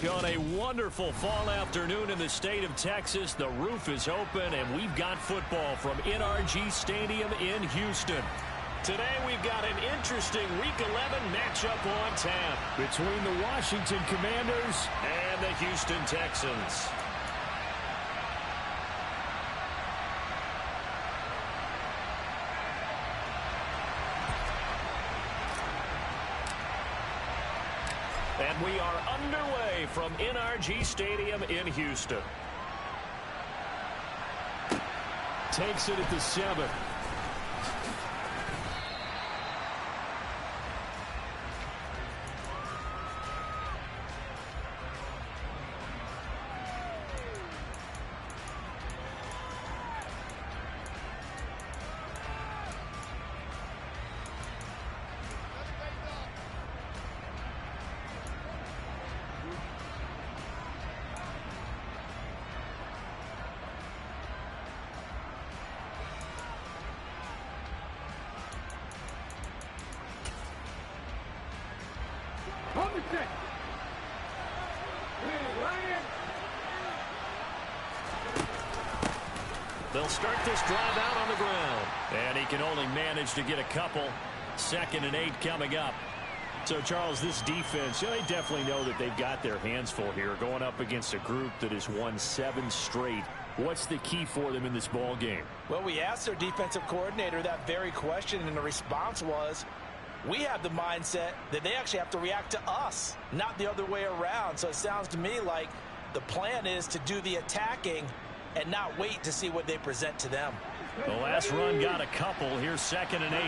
On a wonderful fall afternoon in the state of Texas, the roof is open, and we've got football from NRG Stadium in Houston. Today, we've got an interesting Week 11 matchup on tap between the Washington Commanders and the Houston Texans. And we are underway from NRG Stadium in Houston. Takes it at the 7. They'll start this drive out on the ground. And he can only manage to get a couple. 2nd and 8 coming up. So, Charles, this defense, they definitely know that they've got their hands full here going up against a group that has won 7 straight. What's the key for them in this ball game? Well, we asked their defensive coordinator that very question, and the response was, we have the mindset that they actually have to react to us, not the other way around. So it sounds to me like the plan is to do the attacking and not wait to see what they present to them. The last run got a couple. Here's 2nd and 8.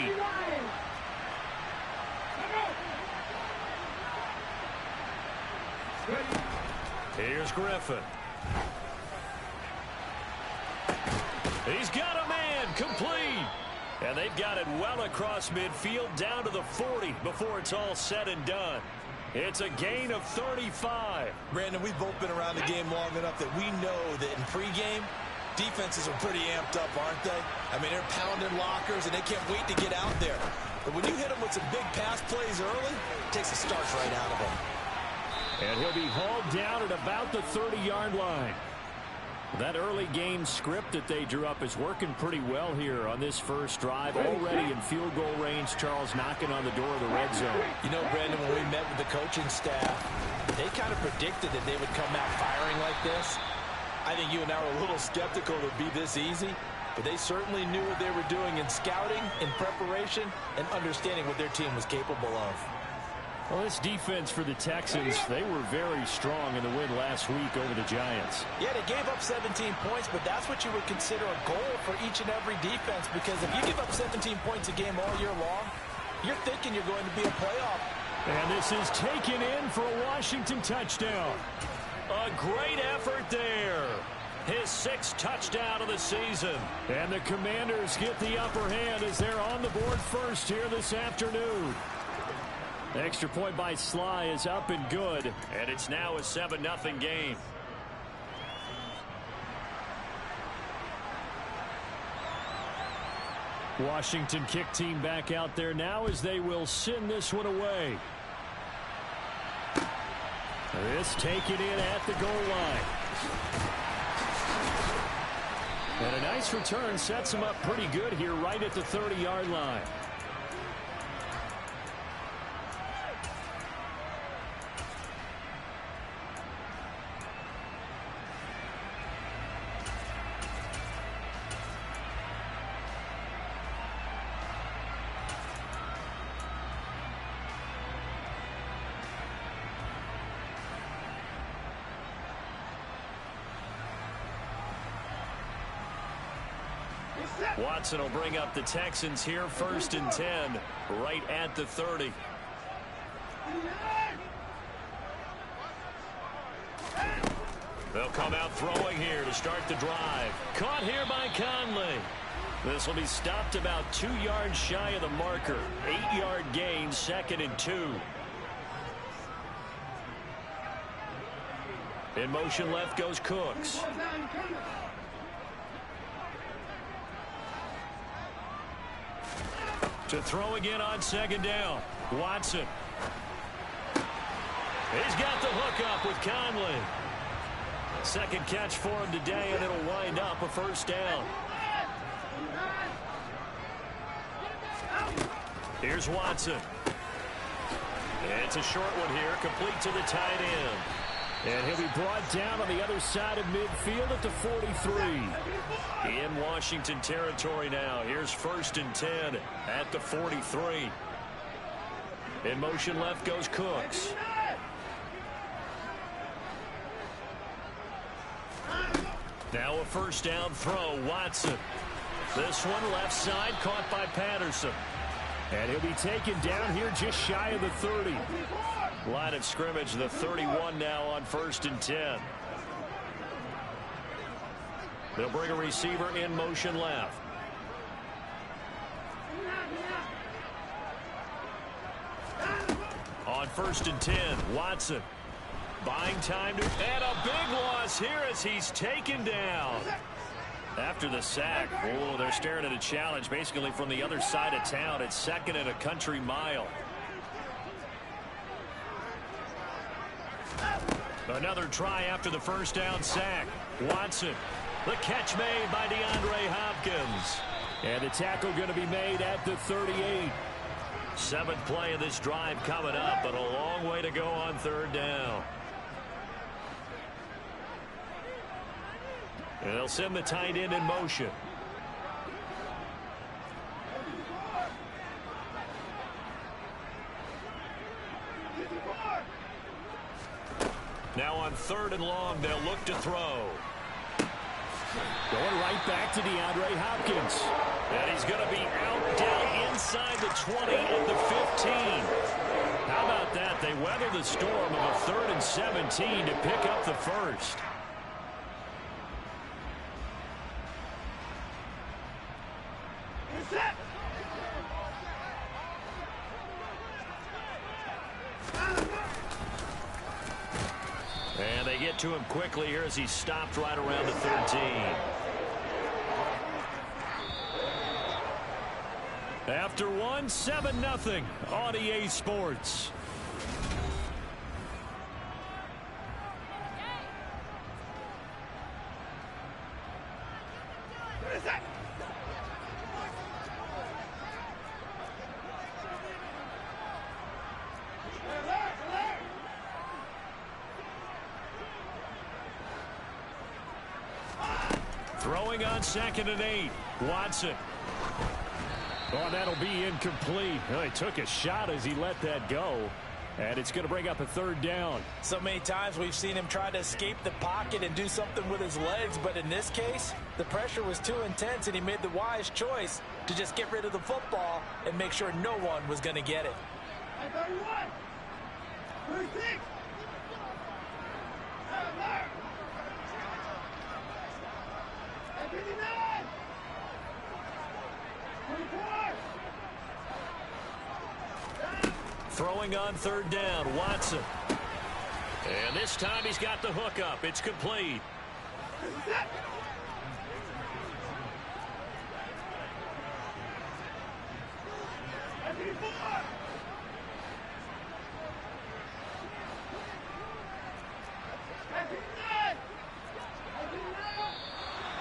Here's Griffin. He's got a man, complete. And they've got it well across midfield down to the 40 before it's all said and done. It's a gain of 35. Brandon, we've both been around the game long enough that we know that in pregame, defenses are pretty amped up, aren't they? I mean, they're pounding lockers, and they can't wait to get out there. But when you hit them with some big pass plays early, it takes the starch right out of them. And he'll be hauled down at about the 30-yard line. That early game script that they drew up is working pretty well here on this first drive. Already in field goal range, Charles knocking on the door of the red zone. You know, Brandon, when we met with the coaching staff, they kind of predicted that they would come out firing like this. I think you and I were a little skeptical it would be this easy, but they certainly knew what they were doing in scouting, in preparation, and understanding what their team was capable of. Well, this defense for the Texans, they were very strong in the win last week over the Giants. Yeah, they gave up 17 points, but that's what you would consider a goal for each and every defense, because if you give up 17 points a game all year long, you're thinking you're going to be a playoff. And this is taken in for a Washington touchdown. A great effort there. His 6th touchdown of the season. And the Commanders get the upper hand as they're on the board first here this afternoon. The extra point by Sly is up and good, and it's now a 7-0 game. Washington kick team back out there now as they will send this one away. This taken in at the goal line. And a nice return sets him up pretty good here right at the 30-yard line. Watson will bring up the Texans here 1st and 10 right at the 30. They'll come out throwing here to start the drive. Caught here by Conley. This will be stopped about 2 yards shy of the marker. 8-yard gain, 2nd and 2. In motion left goes Cooks. To throw again on 2nd down. Watson. He's got the hook up with Conley. Second catch for him today, and it'll wind up a first down. Here's Watson. It's a short one here, complete to the tight end. And he'll be brought down on the other side of midfield at the 43. In Washington territory now. Here's 1st and 10 at the 43. In motion left goes Cooks. Now a first down throw, Watson. This one left side caught by Patterson. And he'll be taken down here just shy of the 30. Line of scrimmage, the 31 now on 1st and 10. They'll bring a receiver in motion left. On 1st and 10, Watson. Buying time to add a big loss here as he's taken down. After the sack, oh, they're staring at a challenge basically from the other side of town. It's 2nd and a country mile. Another try after the first down sack. Watson, the catch made by DeAndre Hopkins. And the tackle going to be made at the 38. 7th play of this drive coming up, but a long way to go on 3rd down. And they'll send the tight end in motion. Now on 3rd and long, they'll look to throw. Going right back to DeAndre Hopkins. And he's going to be out down inside the 20 at the 15. How about that? They weather the storm of a 3rd and 17 to pick up the first. And they get to him quickly here as he stopped right around the 13. After one, 7-0 on EA Sports. Throwing on 2nd and 8. Watson. Oh, that'll be incomplete. Oh, he took a shot as he let that go. And it's going to bring up a 3rd down. So many times we've seen him try to escape the pocket and do something with his legs. But in this case, the pressure was too intense, and he made the wise choice to just get rid of the football and make sure no one was going to get it. 31. 36. Throwing on 3rd down, Watson. And this time he's got the hook up. It's complete.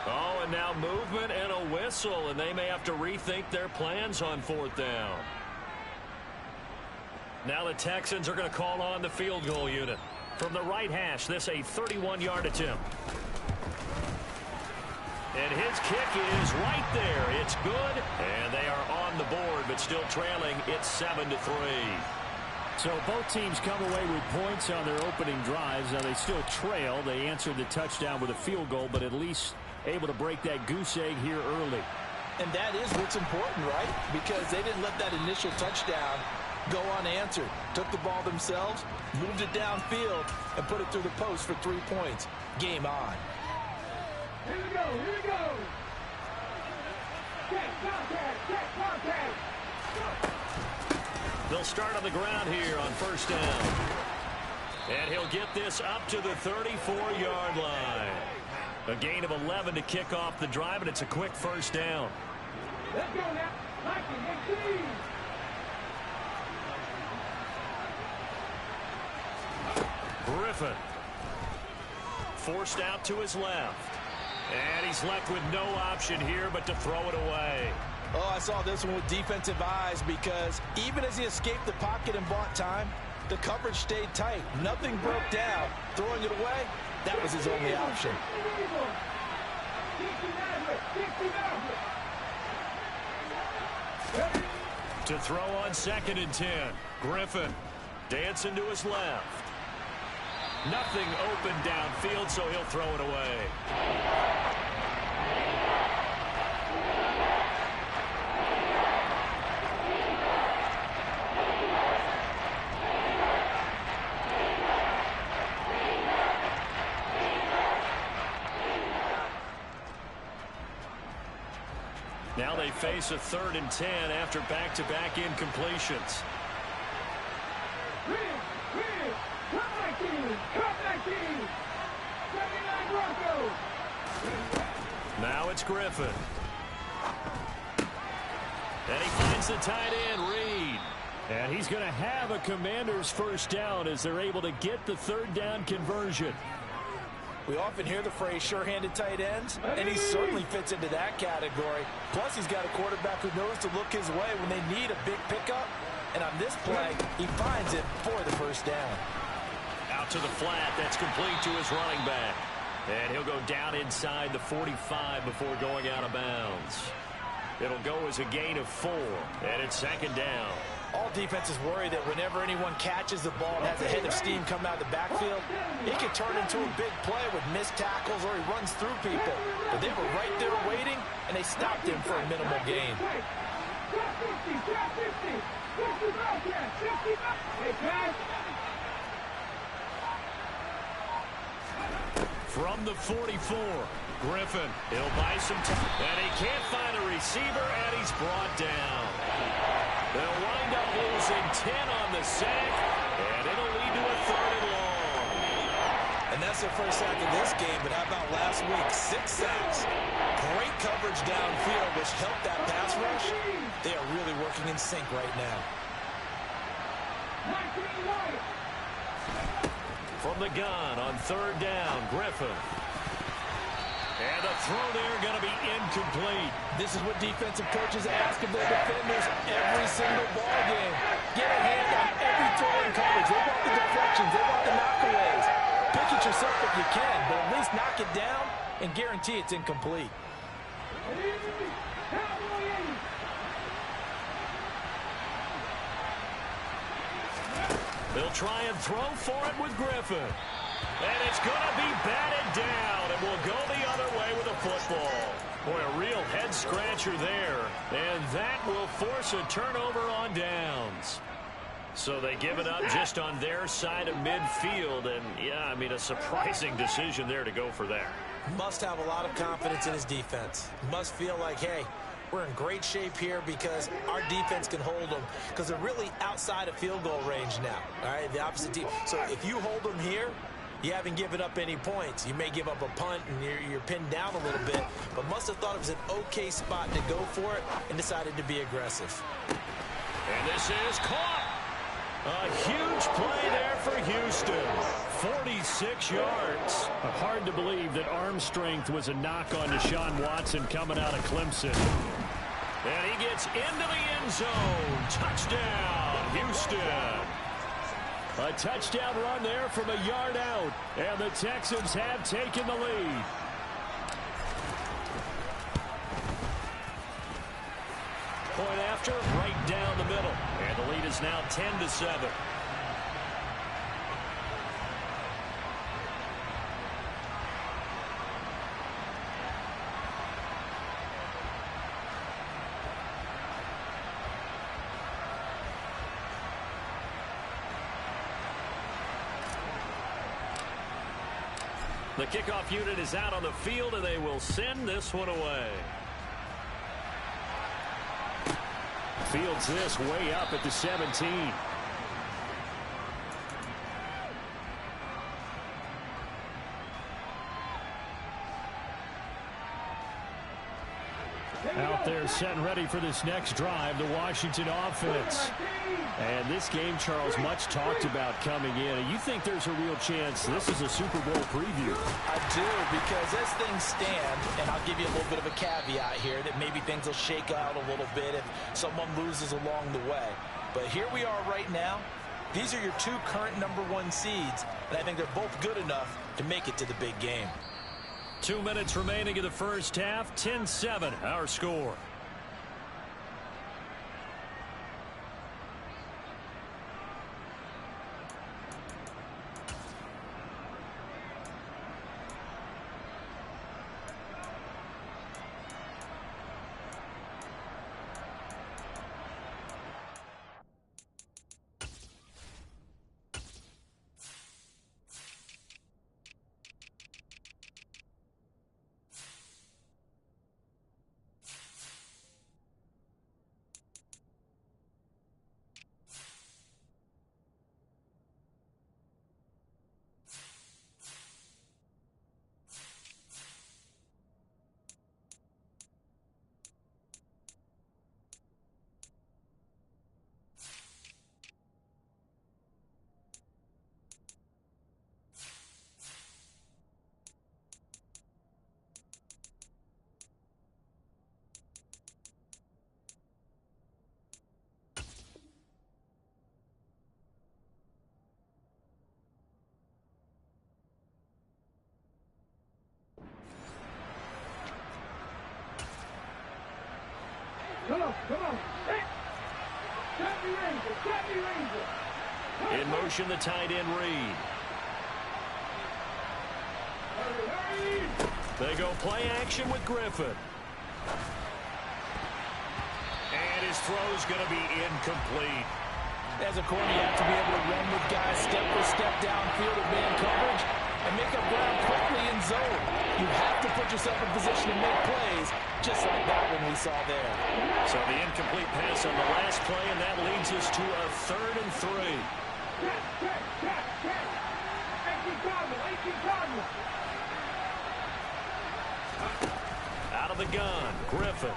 Oh, and now movement and a whistle, and they may have to rethink their plans on 4th down. Now the Texans are going to call on the field goal unit. From the right hash, this a 31-yard attempt. And his kick is right there. It's good, and they are on the board, but still trailing. It's 7-3. So both teams come away with points on their opening drives. Now they still trail. They answered the touchdown with a field goal, but at least able to break that goose egg here early. And that is what's important, right? Because they didn't let that initial touchdown go unanswered. Took the ball themselves, moved it downfield, and put it through the post for 3 points. Game on. Here we go, here we go. Check contact, check contact. They'll start on the ground here on 1st down. And he'll get this up to the 34-yard line. A gain of 11 to kick off the drive, and it's a quick 1st down. Let's go now. Mikey, let's see. Griffin. Forced out to his left. And he's left with no option here but to throw it away. Oh, I saw this one with defensive eyes because even as he escaped the pocket and bought time, the coverage stayed tight. Nothing broke down. Throwing it away, that was his only option. To throw on 2nd and 10. Griffin dancing to his left. Nothing open downfield, so he'll throw it away. Now they face a 3rd and 10 after back-to-back incompletions. Now it's Griffin. And he finds the tight end, Reed. And he's going to have a Commander's first down as they're able to get the 3rd down conversion. We often hear the phrase sure-handed tight ends, and he certainly fits into that category. Plus, he's got a quarterback who knows to look his way when they need a big pickup. And on this play, he finds it for the first down. Out to the flat. That's complete to his running back. And he'll go down inside the 45 before going out of bounds. It'll go as a gain of 4, and it's 2nd down. All defenses worry that whenever anyone catches the ball and has a head of steam come out of the backfield, it can turn into a big play with missed tackles or he runs through people. But they were right there waiting, and they stopped him for a minimal gain. From the 44, Griffin, he'll buy some time. And he can't find a receiver, and he's brought down. They'll wind up losing 10 on the sack, and it'll lead to a 3rd and long. And that's their first sack of this game, but how about last week? 6 sacks. Great coverage downfield, which helped that pass rush. They are really working in sync right now. From the gun on 3rd down, Griffin. And the throw there going to be incomplete. This is what defensive coaches ask of their defenders every single ball game. Get a hand on every throw in coverage. They want the deflections. They want the knockaways. Pitch it yourself if you can, but at least knock it down and guarantee it's incomplete. They'll try and throw for it with Griffin. And it's going to be batted down, and will go the other way with a football. Boy, a real head-scratcher there. And that will force a turnover on downs. So they give it up just on their side of midfield. And, yeah, I mean, a surprising decision there to go for that. Must have a lot of confidence in his defense. Must feel like, hey, we're in great shape here because our defense can hold them, because they're really outside of field goal range now. All right, the opposite team. So if you hold them here, you haven't given up any points. You may give up a punt and you're pinned down a little bit, but must have thought it was an okay spot to go for it and decided to be aggressive. And this is caught. A huge play there for Houston. 46 yards. Hard to believe that arm strength was a knock on Deshaun Watson coming out of Clemson. And he gets into the end zone. Touchdown, Houston. A touchdown run there from a yard out. And the Texans have taken the lead. Point after, right down the middle. And the lead is now 10-7. The kickoff unit is out on the field, and they will send this one away. Fields this way up at the 17. Out there they're set and ready for this next drive, the Washington offense. And this game, Charles, much talked about coming in. And you think there's a real chance this is a Super Bowl preview? I do, because as things stand, and I'll give you a little bit of a caveat here, that maybe things will shake out a little bit if someone loses along the way. But here we are right now. These are your two current #1 seeds, and I think they're both good enough to make it to the big game. 2 minutes remaining in the first half. 10-7, our score. Come on. Stop me, Ranger. In motion, the tight end Reed. They go play action with Griffin. And his throw's going to be incomplete. As a corner, you have to be able to run with guys step for step downfield of man coverage and make up ground quickly in zone. You have to put yourself in position to make plays, just like that one we saw there. So the incomplete pass on the last play, and that leads us to a 3rd and 3. Check. 18 Cardinal. Out of the gun, Griffin.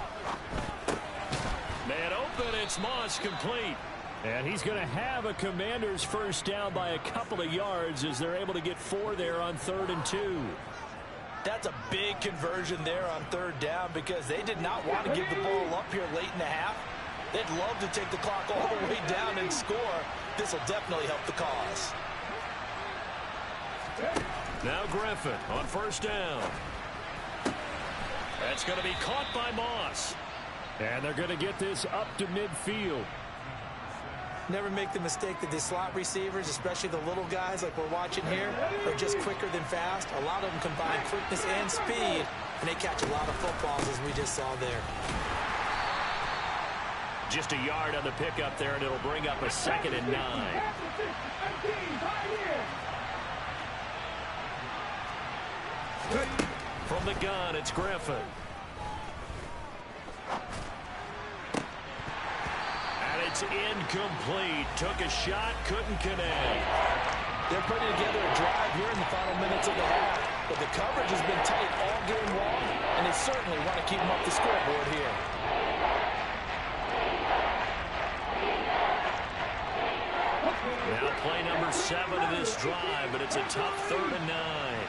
Man open, it's Moss, complete. And he's going to have a Commanders first down by a couple of yards as they're able to get 4 there on 3rd and 2. That's a big conversion there on 3rd down because they did not want to give the ball up here late in the half. They'd love to take the clock all the way down and score. This will definitely help the cause. Now Griffin on 1st down. That's going to be caught by Moss. And they're going to get this up to midfield. Never make the mistake that the slot receivers, especially the little guys like we're watching here, are just quicker than fast. A lot of them combine quickness and speed, and they catch a lot of footballs, as we just saw there. Just a yard on the pickup there, and it'll bring up a 2nd and 9. From the gun, it's Griffin. It's incomplete. Took a shot, couldn't connect. They're putting together a drive here in the final minutes of the half, but the coverage has been tight all game long, and they certainly want to keep them up the scoreboard here. Now play number 7 of this drive, but it's a tough 3rd and 9.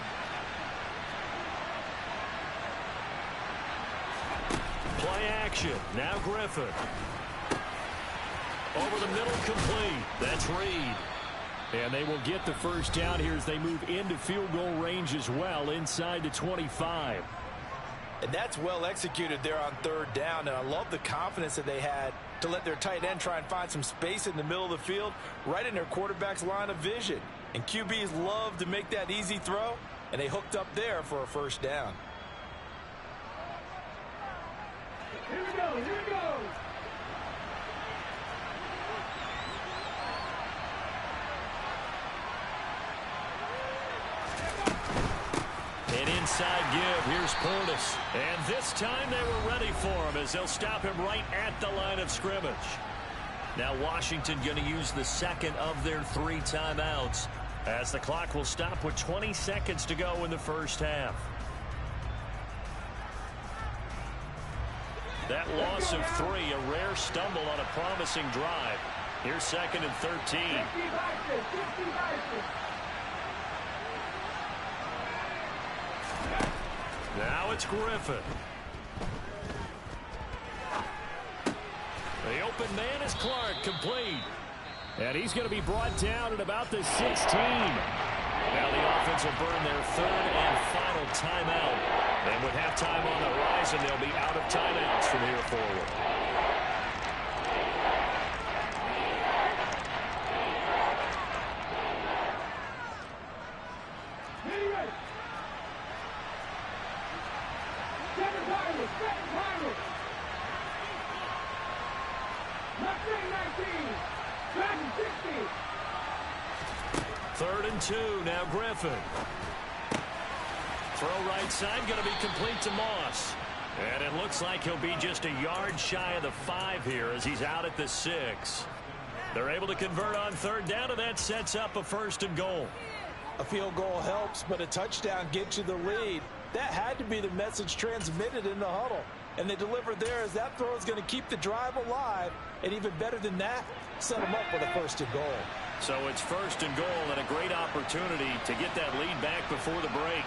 Play action. Now Griffin. Over the middle, complete. That's Reed. And they will get the first down here as they move into field goal range as well, inside the 25. And that's well executed there on 3rd down, and I love the confidence that they had to let their tight end try and find some space in the middle of the field, right in their quarterback's line of vision. And QBs love to make that easy throw, and they hooked up there for a first down. Here we go. An inside give. Here's Portis. And this time they were ready for him as they'll stop him right at the line of scrimmage. Now Washington going to use the 2nd of their 3 timeouts as the clock will stop with 20 seconds to go in the first half. That loss of 3, a rare stumble on a promising drive. Here's 2nd and 13. Now it's Griffin. The open man is Clark, complete. And he's going to be brought down at about the 16. Now the offense will burn their 3rd and final timeout. And with halftime on the horizon, they'll be out of timeouts from here forward. Third and 2, now Griffin. Throw right side, going to be complete to Moss. And it looks like he'll be just a yard shy of the 5 here as he's out at the 6. They're able to convert on 3rd down, and that sets up a 1st and goal. A field goal helps, but a touchdown gets you the lead. That had to be the message transmitted in the huddle. And they delivered there as that throw is going to keep the drive alive. And even better than that, set them up with a 1st and goal. So it's 1st and goal and a great opportunity to get that lead back before the break.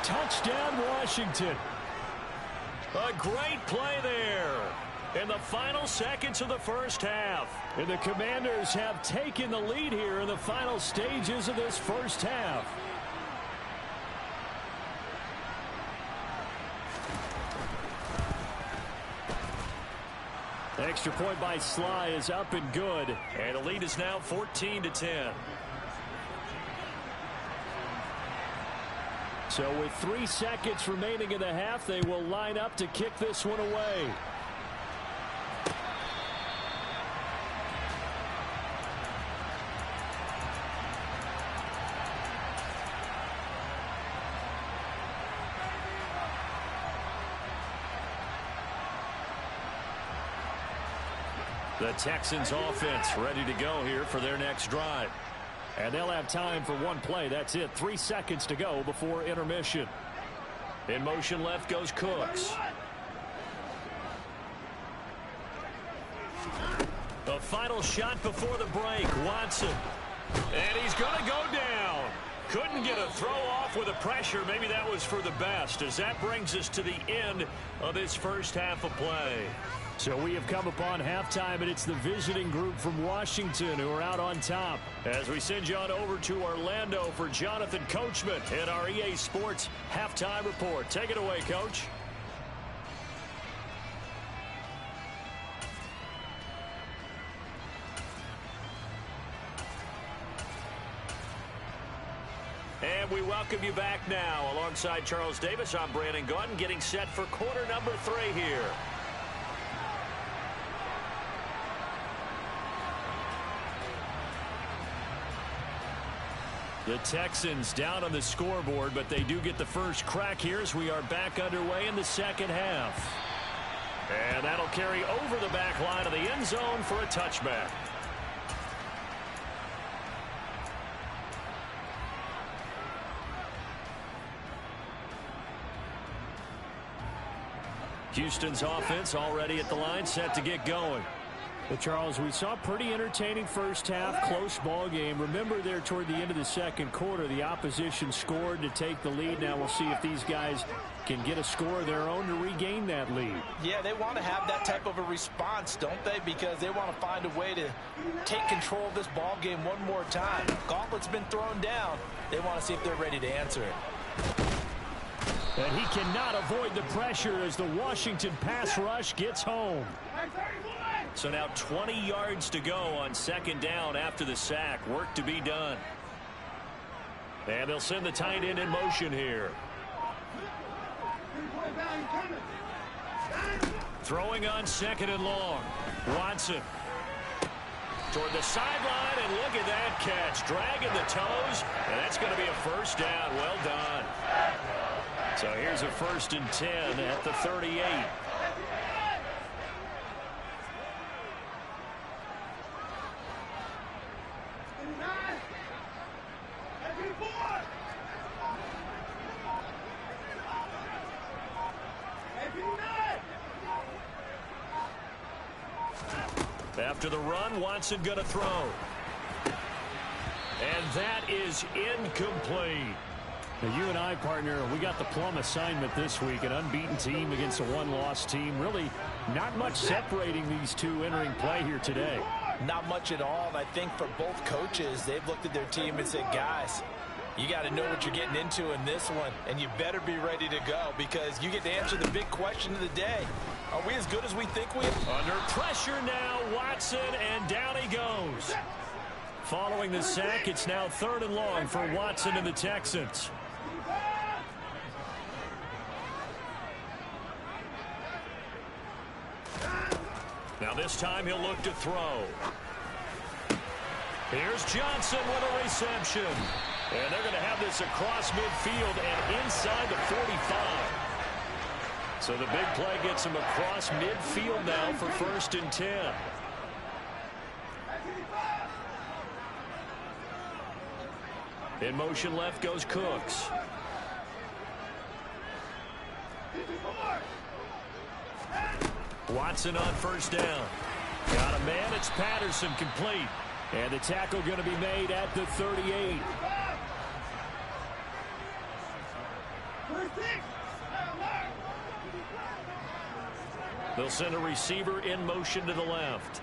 Touchdown, Washington. A great play there in the final seconds of the first half. And the Commanders have taken the lead here in the final stages of this first half. Extra point by Sly is up and good. And the lead is now 14-10. So with 3 seconds remaining in the half, they will line up to kick this one away. The Texans offense ready to go here for their next drive. And they'll have time for one play. That's it. 3 seconds to go before intermission. In motion left goes Cooks. The final shot before the break. Watson. And he's going to go down. Couldn't get a throw off with the pressure. Maybe that was for the best, as that brings us to the end of this first half of play. So we have come upon halftime, and it's the visiting group from Washington who are out on top. As we send you on over to Orlando for Jonathan Coachman in our EA Sports Halftime Report. Take it away, Coach. And we welcome you back now. Alongside Charles Davis, I'm Brandon Gaudin, getting set for quarter number 3 here. The Texans down on the scoreboard, but they do get the first crack here as we are back underway in the second half. And that'll carry over the back line of the end zone for a touchback. Houston's offense already at the line, set to get going. Well, Charles, we saw a pretty entertaining first half, close ball game. Remember there toward the end of the second quarter, the opposition scored to take the lead. Now we'll see if these guys can get a score of their own to regain that lead. Yeah, they want to have that type of a response, don't they? Because they want to find a way to take control of this ball game one more time. Gauntlet's been thrown down. They want to see if they're ready to answer it. And he cannot avoid the pressure as the Washington pass rush gets home. So now 20 yards to go on second down after the sack. Work to be done. And they'll send the tight end in motion here. Throwing on second and long. Watson. Toward the sideline, and look at that catch. Dragging the toes, and that's going to be a first down. Well done. So here's a 1st and 10 at the 38. After the run, Watson going to throw. And that is incomplete. Now, you and I, partner, we got the plum assignment this week. An unbeaten team against a one-loss team. Really not much separating these two entering play here today. Not much at all. And I think for both coaches, they've looked at their team and said, guys, you got to know what you're getting into in this one, and you better be ready to go because you get to answer the big question of the day. Are we as good as we think we are? Under pressure now, Watson, and down he goes. Following the sack, it's now 3rd and long for Watson and the Texans. Now this time he'll look to throw. Here's Johnson with a reception. And they're going to have this across midfield and inside the 45. So the big play gets him across midfield now for 1st and 10. In motion left goes Cooks. Watson on 1st down. Got a man. It's Patterson complete. And the tackle going to be made at the 38. They'll send a receiver in motion to the left.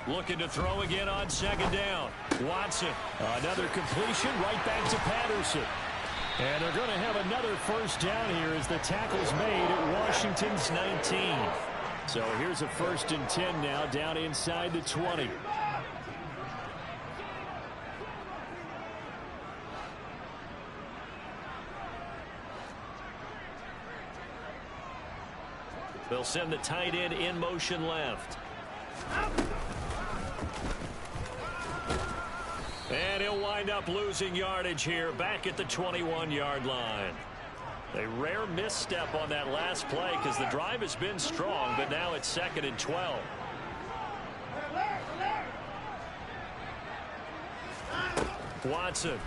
Looking to throw again on 2nd down. Watson. Another completion right back to Patterson. And they're going to have another 1st down here as the tackle's made at Washington's 19. So here's a 1st and 10 now down inside the 20. They'll send the tight end in motion left. And he'll wind up losing yardage here back at the 21-yard line. A rare misstep on that last play because the drive has been strong, but now it's 2nd and 12. Watson.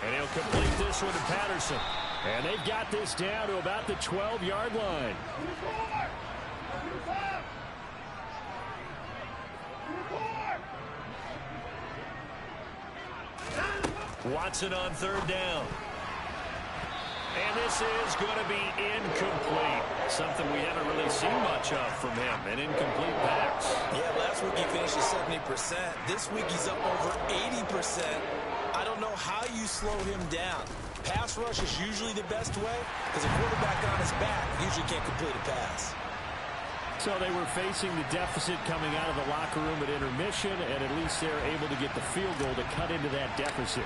And he'll complete this one to Patterson. And they've got this down to about the 12-yard line. Watson on 3rd down. And this is going to be incomplete. Something we haven't really seen much of from him. An incomplete pass. Yeah, last week he finished at 70%. This week he's up over 80%. I don't know how you slow him down. Pass rush is usually the best way because a quarterback on his back usually can't complete a pass. So they were facing the deficit coming out of the locker room at intermission, and at least they're able to get the field goal to cut into that deficit.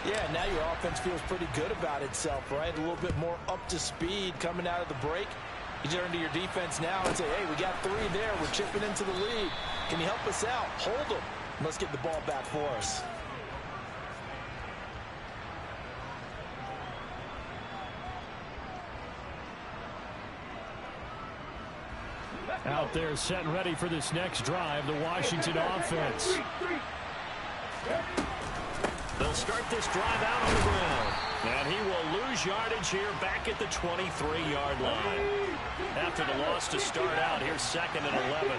Yeah, now your offense feels pretty good about itself, right? A little bit more up to speed coming out of the break. You turn to your defense now and say, hey, we got 3 there. We're chipping into the lead. Can you help us out? Hold them. Let's get the ball back for us. Out there set and ready for this next drive, the Washington offense. They'll start this drive out on the ground. And he will lose yardage here back at the 23-yard line. After the loss to start out, here's 2nd and 11.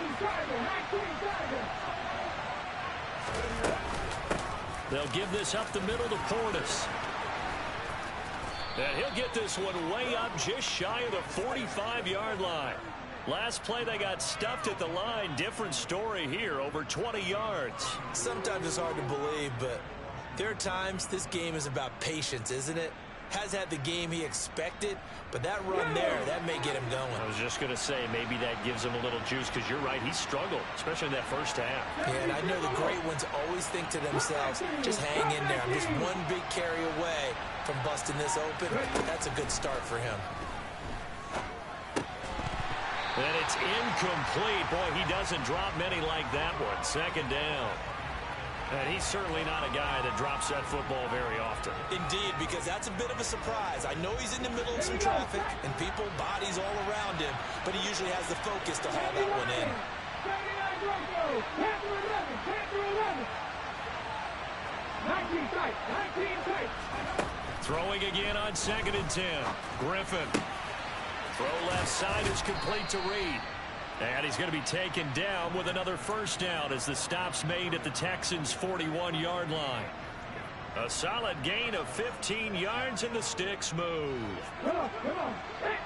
They'll give this up the middle to Portis. And he'll get this one way up just shy of the 45-yard line. Last play, they got stuffed at the line. Different story here, over 20 yards. Sometimes it's hard to believe, but there are times this game is about patience, isn't it? Has had the game he expected, but that run there, that may get him going. I was just going to say, maybe that gives him a little juice, because you're right, he struggled, especially in that first half. Yeah, and I know the great ones always think to themselves, just hang in there. I'm just one big carry away from busting this open. That's a good start for him. And it's incomplete. Boy, he doesn't drop many like that one. 2nd down. And he's certainly not a guy that drops that football very often. Indeed, because that's a bit of a surprise. I know he's in the middle of some traffic and people, bodies all around him, but he usually has the focus to haul that one in. Throwing again on 2nd and 10. Griffin. Throw left side is complete to Reed. And he's going to be taken down with another first down as the stop's made at the Texans' 41-yard line. A solid gain of 15 yards and the sticks move. Come on, come on. Hey.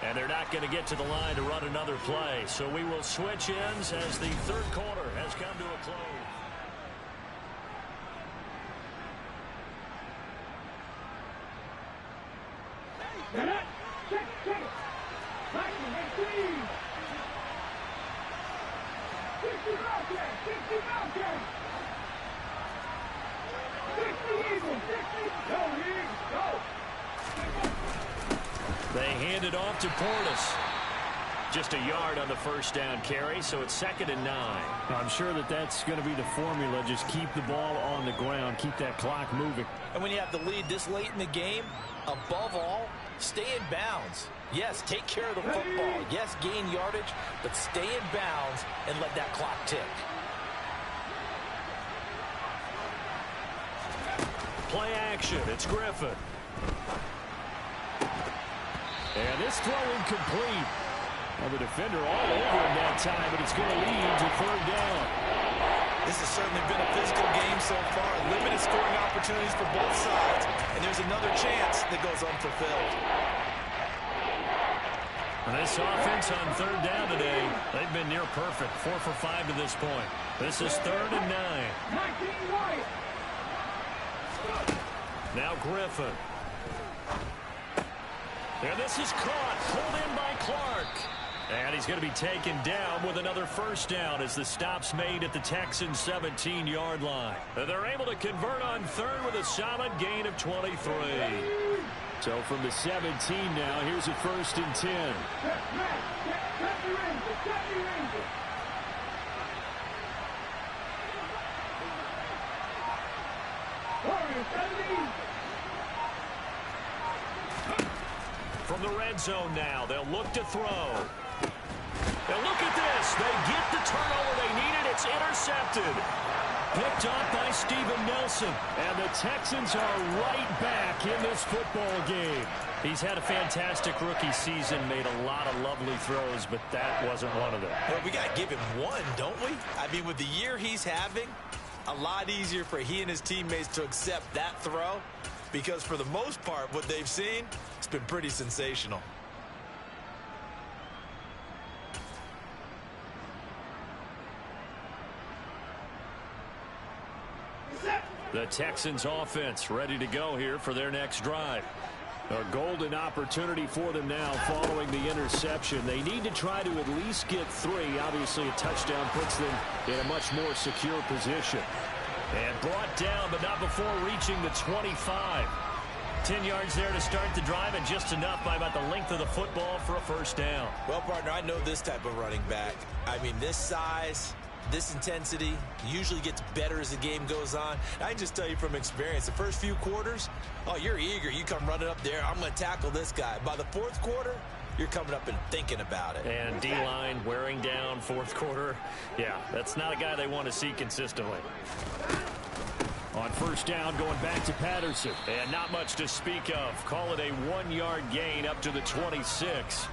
And they're not going to get to the line to run another play. So we will switch ends as the third quarter has come to a close. They hand it off to Portis. Just a yard on the first down carry, so it's 2nd and 9. I'm sure that that's going to be the formula. Just keep the ball on the ground, keep that clock moving. And when you have the lead this late in the game, above all, stay in bounds. Yes, take care of the football. Yes, gain yardage, but stay in bounds and let that clock tick. Play action. It's Griffin. And this throw incomplete. Well, the defender all over him that time, but it's going to lead to 3rd down. This has certainly been a physical game so far. Limited scoring opportunities for both sides. And there's another chance that goes unfulfilled. And this offense on 3rd down today, they've been near perfect. 4 for 5 to this point. This is 3rd and 9. Now Griffin. And this is caught, pulled in by Clark. And he's going to be taken down with another first down as the stop's made at the Texans' 17-yard line. And they're able to convert on 3rd with a solid gain of 23. So from the 17 now, here's a 1st and 10. From the red zone now, they'll look to throw. And look at this. They get the turnover they needed. It's intercepted. Picked off by Steven Nelson. And the Texans are right back in this football game. He's had a fantastic rookie season, made a lot of lovely throws, but that wasn't one of them. Well, we got to give him one, don't we? I mean, with the year he's having, a lot easier for he and his teammates to accept that throw, because for the most part, what they've seen, it's been pretty sensational. The Texans offense ready to go here for their next drive. A golden opportunity for them now following the interception. They need to try to at least get 3. Obviously, a touchdown puts them in a much more secure position. And brought down, but not before reaching the 25. 10 yards there to start the drive, and just enough by about the length of the football for a first down. Well, partner, I know this type of running back. I mean, this size, this intensity usually gets better as the game goes on. I can just tell you from experience, the first few quarters, oh, you're eager. You come running up there, I'm going to tackle this guy. By the 4th quarter, you're coming up and thinking about it. And D-line wearing down 4th quarter. Yeah, that's not a guy they want to see consistently. On first down, going back to Patterson. And not much to speak of. Call it a 1-yard gain up to the 26.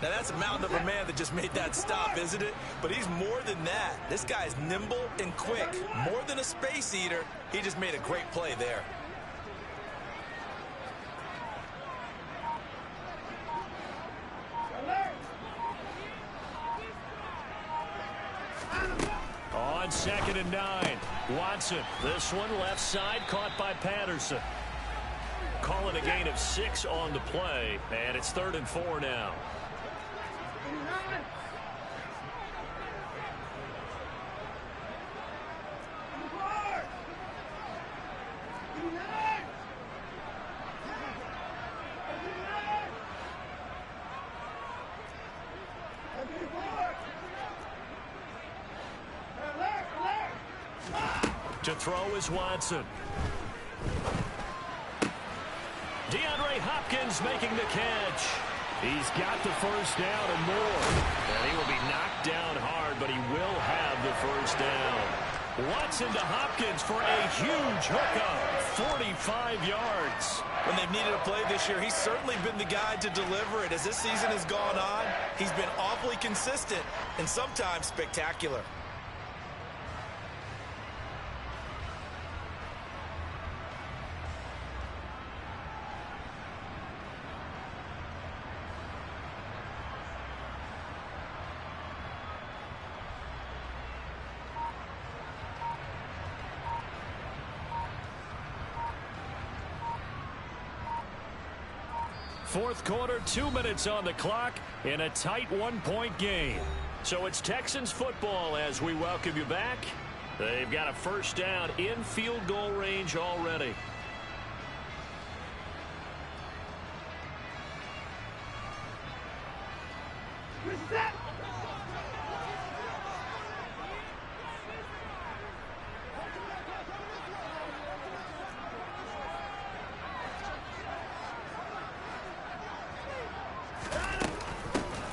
Now, that's a mountain of a man that just made that stop, isn't it? But he's more than that. This guy's nimble and quick. More than a space eater, he just made a great play there. On 2nd and 9, Watson. This one left side caught by Patterson. Call it a gain of 6 on the play, and it's 3rd and 4 now. To throw is Watson. DeAndre Hopkins making the catch. He's got the first down and more. And he will be knocked down hard, but he will have the first down. Watson to Hopkins for a huge hookup. 45 yards. When they've needed a play this year, he's certainly been the guy to deliver it. As this season has gone on, he's been awfully consistent and sometimes spectacular. Fourth quarter, 2 minutes on the clock in a tight one-point game. So it's Texans football as we welcome you back. They've got a first down in field goal range already. Reset.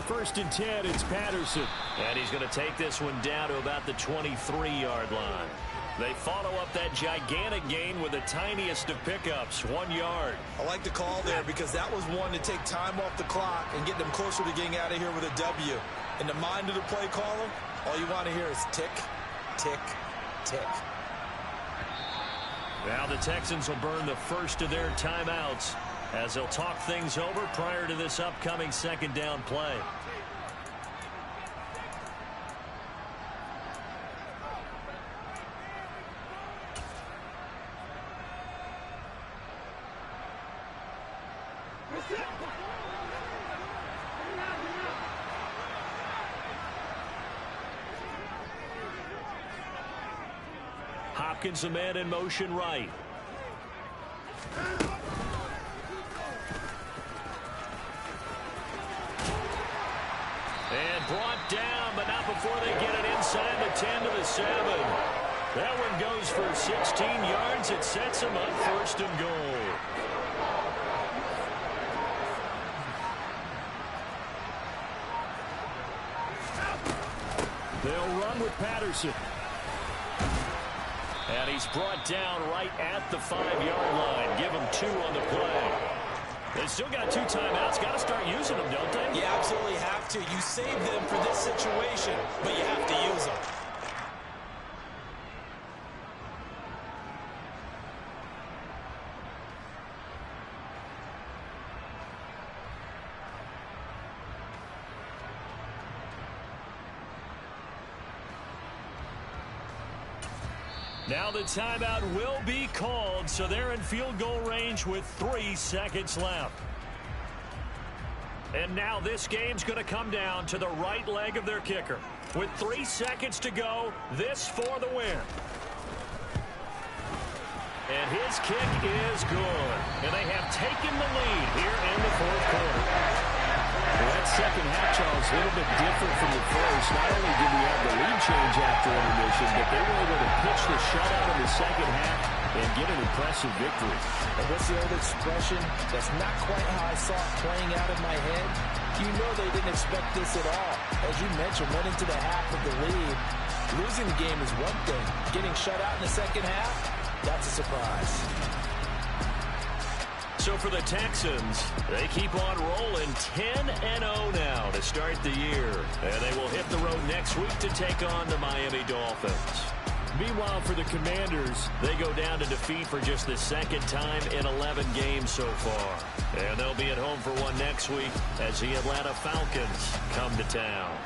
First and 10, it's Patterson. And he's going to take this one down to about the 23-yard line. They follow up that gigantic gain with the tiniest of pickups, 1 yard. I like the call there because that was one to take time off the clock and get them closer to getting out of here with a W. In the mind of the play caller, all you want to hear is tick, tick, tick. Now the Texans will burn the first of their timeouts as they'll talk things over prior to this upcoming second down play. Hopkins, a man in motion right. And brought down, but not before they get it inside the 10 to the 7. That one goes for 16 yards. It sets them up first and goal. They'll run with Patterson. And he's brought down right at the 5-yard line. Give him 2 on the play. They still got 2 timeouts. Got to start using them, don't they? You absolutely have to. You save them for this situation, but you have to use them. Now the timeout will be called, so they're in field goal range with 3 seconds left. And now this game's going to come down to the right leg of their kicker. With 3 seconds to go, this for the win. And his kick is good. And they have taken the lead here in the fourth quarter. Well, that second half, Charles, a little bit different from the first. Not only did we have the lead change after intermission, but they were able to pitch the shutout in the second half and get an impressive victory. And what's the old expression? That's not quite how I saw it playing out in my head. You know they didn't expect this at all. As you mentioned, went into the half of the lead. Losing the game is one thing. Getting shut out in the second half, that's a surprise. So for the Texans, they keep on rolling 10-0 now to start the year. And they will hit the road next week to take on the Miami Dolphins. Meanwhile, for the Commanders, they go down to defeat for just the second time in 11 games so far. And they'll be at home for one next week as the Atlanta Falcons come to town.